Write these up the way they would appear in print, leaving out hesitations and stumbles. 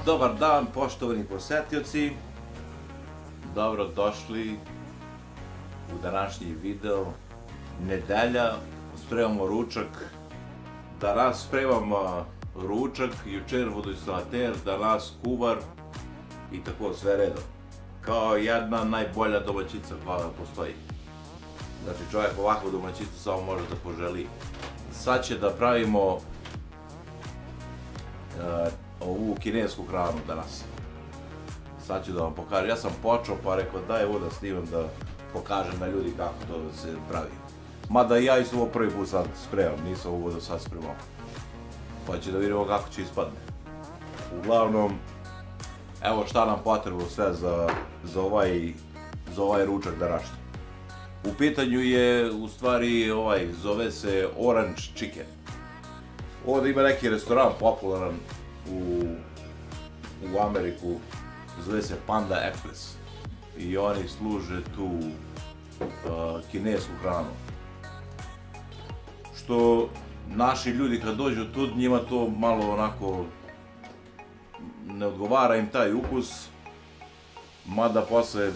Dobar dan, poštovani posetioci. Dobrodošli u današnji video. Nedelja, spremamo ručak. Danas spremamo ručak, jučer vodoinstalater, danas kuvar i tako sve redom. Kao jedna najbolja domaćica koja postoji. Znači čovjek ovakvu domaćicu samo može da poželi. Sad će da pravimo ovu kinesku hranu danas. Sad ću da vam pokažem. Ja sam počeo pa rekao daj ovo da snimam da pokažem na ljudi kako to se pravi. Mada ja isto ovo prvi put sad spremam, nisam ovo do sad spremao. Pa će da vidimo kako će ispadne. Uglavnom, evo šta nam potrebno sve za ovaj ručak današnji. U pitanju je u stvari zove se Orange Chicken. Ovdje ima neki restoran popularan u Ameriku, zove se Panda Express i oni služe tu kinesku hranu. Što naši ljudi kad dođu tu, njima to malo onako ne odgovara im taj ukus, mada posle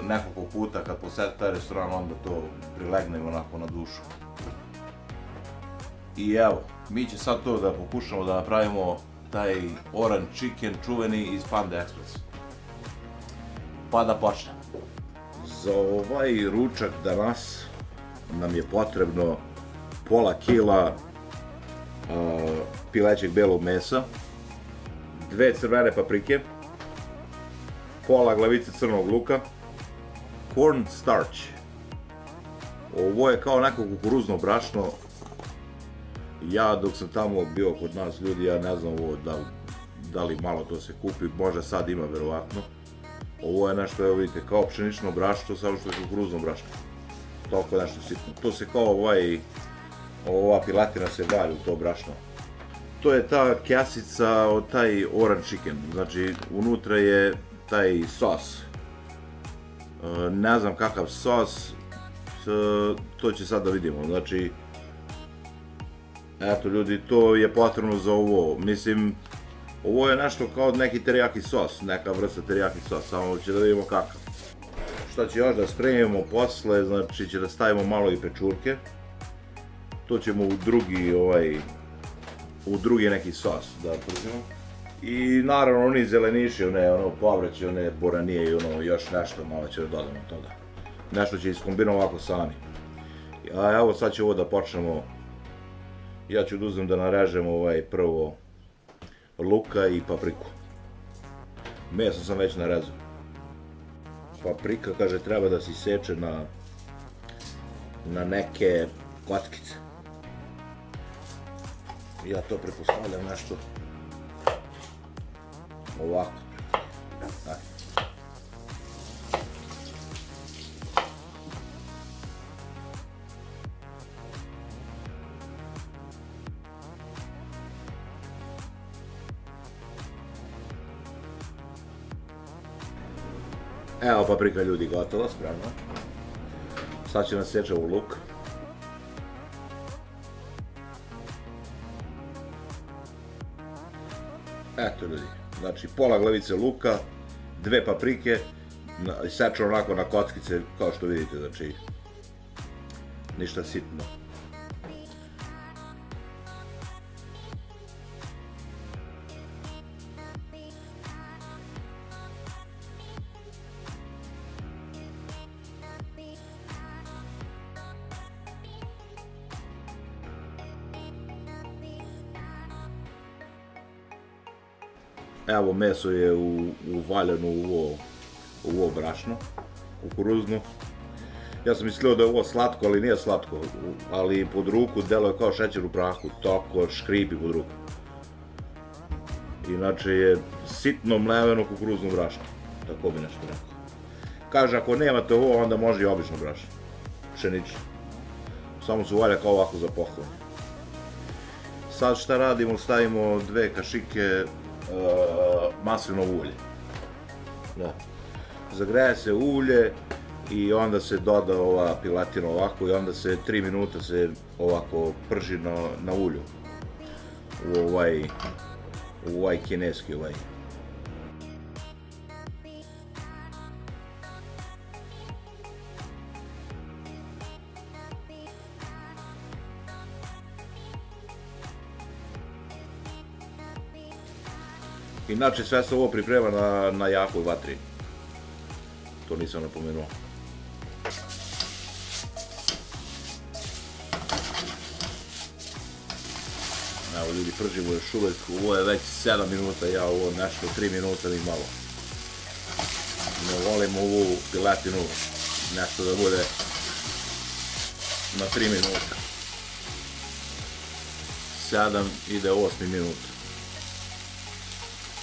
nekoliko puta kad posete taj restoran onda to prilegne im onako na dušu. I evo, mi će sad to da pokušamo da napravimo taj Orange Chicken čuveni iz Panda Express. Pa da počnemo. Za ovaj ručak danas nam je potrebno pola kila pilećeg belog mesa, 2 crvene paprike, pola glavice crnog luka, corn starch. Ovo je kao neko kukuruzno brašno. Ja dok sam tamo bio kod nas ljudi, ja ne znam ovo da li malo to se kupi, možda sad ima verovatno. Ovo je nešto, evo vidite, kao pšenično brašno, samo što je kukuruzno brašno. Toliko nešto sitno. To se kao ova pilatina se valja u to brašno. To je ta kjasica od taj Orange Chicken, znači unutra je taj sos. Ne znam kakav sos, to će sad da vidimo, znači eto ljudi, to je potrebno za ovo, mislim, ovo je nešto kao neki teriyaki sos, neka vrsta teriyaki sos, samo će da vidimo kakav. Šta će još da spremimo posle, znači će da stavimo malo i pečurke, to ćemo u drugi neki sos da pržimo. I naravno oni zeleniši, ono povrće, one boranije i ono još nešto malo će da dodamo toga. Nešto će iskombinati ovako sami. A evo sad će ovo da počnemo. Ja ću da uzmem da narežem prvo luka i papriku. Meso sam već narezao. Paprika, kaže, treba da se iseče na neke kockice. Ja to pretpostavljam nešto ovako. Evo paprika ljudi gotova, spremna. Sad će nas seče u luk. Eto ljudi, znači pola glavice luka, 2 paprike, seče onako na kockice kao što vidite, znači ništa sitno. Evo meso je uvaljeno u ovo brašno, kukuruzno. Ja sam mislio da je ovo slatko, ali nije slatko, ali pod ruku delo je kao šećer u prahu, toliko škripi pod ruku. Inače je sitno mleveno kukuruzno brašno, tako bi nešto rekao. Kaže ako nemate ovo onda može i obično brašno, pšenično. Samo se uvalja kao ovako za pohvanje. Sad šta radimo, stavimo 2 kašike maslinovo ulje. Zagreje se ulje i onda se doda ova pilatina ovako i onda se 3 minuta se ovako prži na ulju u ovaj kineski Inače sve se ovo priprema na jakoj vatri. To nisam napomenuo. Evo ljudi, pržimo još uvek, ovo je već 7 minuta, ja ovo nešto 3 minuta mi malo. Ne volim ovu piletinu, nešto da bude na 3 minuta. 7 ide 8 minut.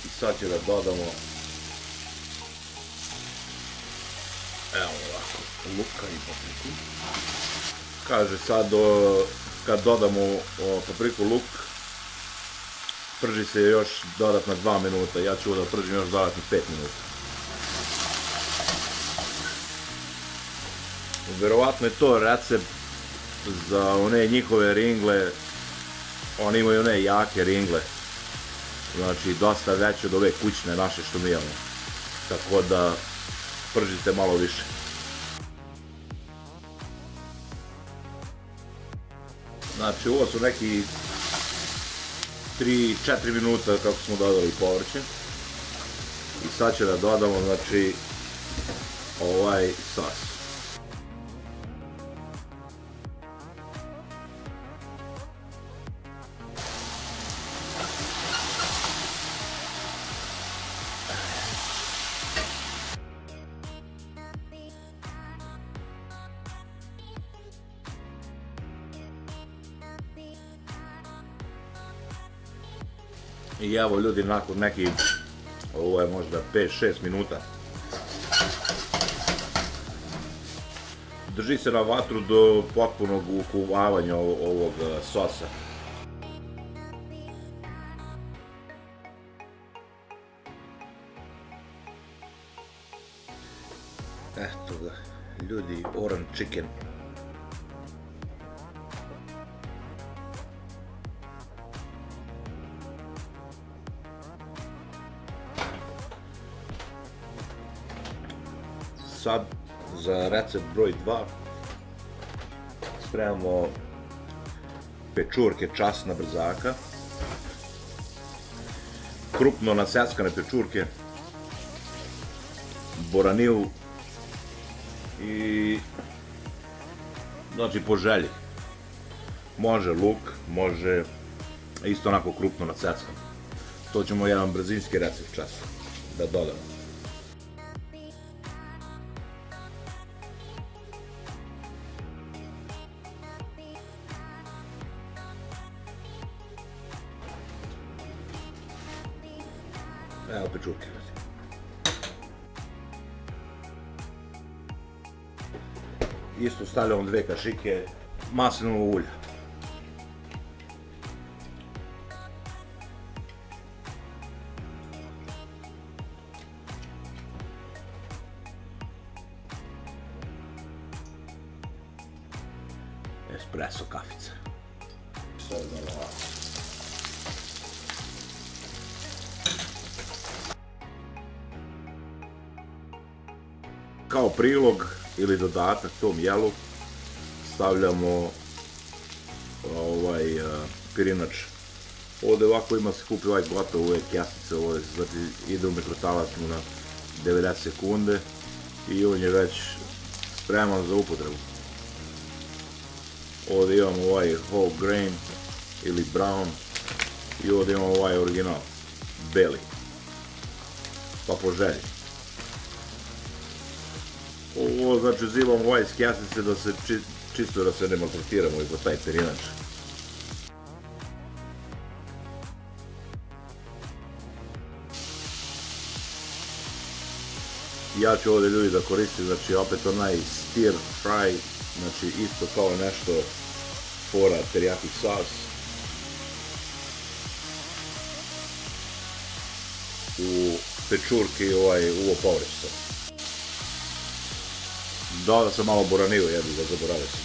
I sad će da dodamo, evo ovako, luka i papriku. Kaže sad kad dodamo papriku, luk, prži se još dodatna 2 minuta, ja ću da pržim još dodatnih 5 minuta. Verovatno je to recept za one njihove ringle, oni imaju one jake ringle, znači dosta veće od ove kućne naše što mi imamo, tako da pržite malo više. Znači ovo su neki 3-4 minuta kako smo dodali povrće i sad će da dodamo znači ovaj sos. I evo ljudi, nakon nekih, ovo je možda 5-6 minuta, drži se na vatru do potpunog ukuvavanja ovog sosa. Eto ga, ljudi, orange chicken. Sad za recept broj 2 spremamo pečurke časna brzaka, krupno naseckane pečurke, boraniju i znači po želji. Može luk, može isto onako krupno naseckan. To ćemo jedan brzinski recept čas da dodamo. Evo pečurke. Isto stavljamo 2 kašike maslinovog ulja. Espresso kafica. Kao prilog ili dodatak tom jelu stavljamo ovaj pirinač. Ovdje ovako ima se kupi ovaj gotov, ove kesice, ovo ide u mikrotalac na 90 sekunde i on je već spreman za upotrebu. Ovdje imamo ovaj whole grain ili brown i ovdje imamo ovaj original, beli, pa po želji. Ovo znači uzimamo ovaj iz kesice da se čisto da se ne maltretiramo i po taj pirinač. Ja ću ovdje ljudi da koristim, znači opet onaj stir fry, znači isto kao nešto fora teriyaki sos. U pečurki i ovo povrće. Dodao sam malo boraniju, jebi ga, zaboravio sam.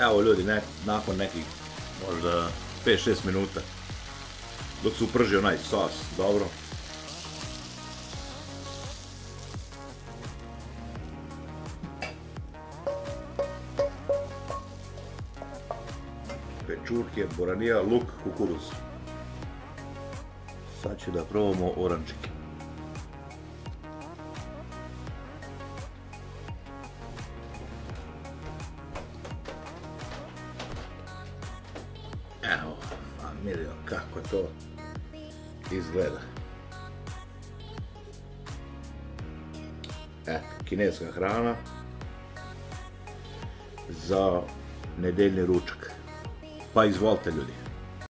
Evo ljudi, nakon nekih možda 5-6 minuta, dok se uprži onaj sos, dobro. Pečurke, boranija, luk, kukuruz. Sad ću da probamo orančike. Evo, familijo, kako to izgleda. Eto, kineska hrana za nedeljni ručak. Pa izvolite ljudi.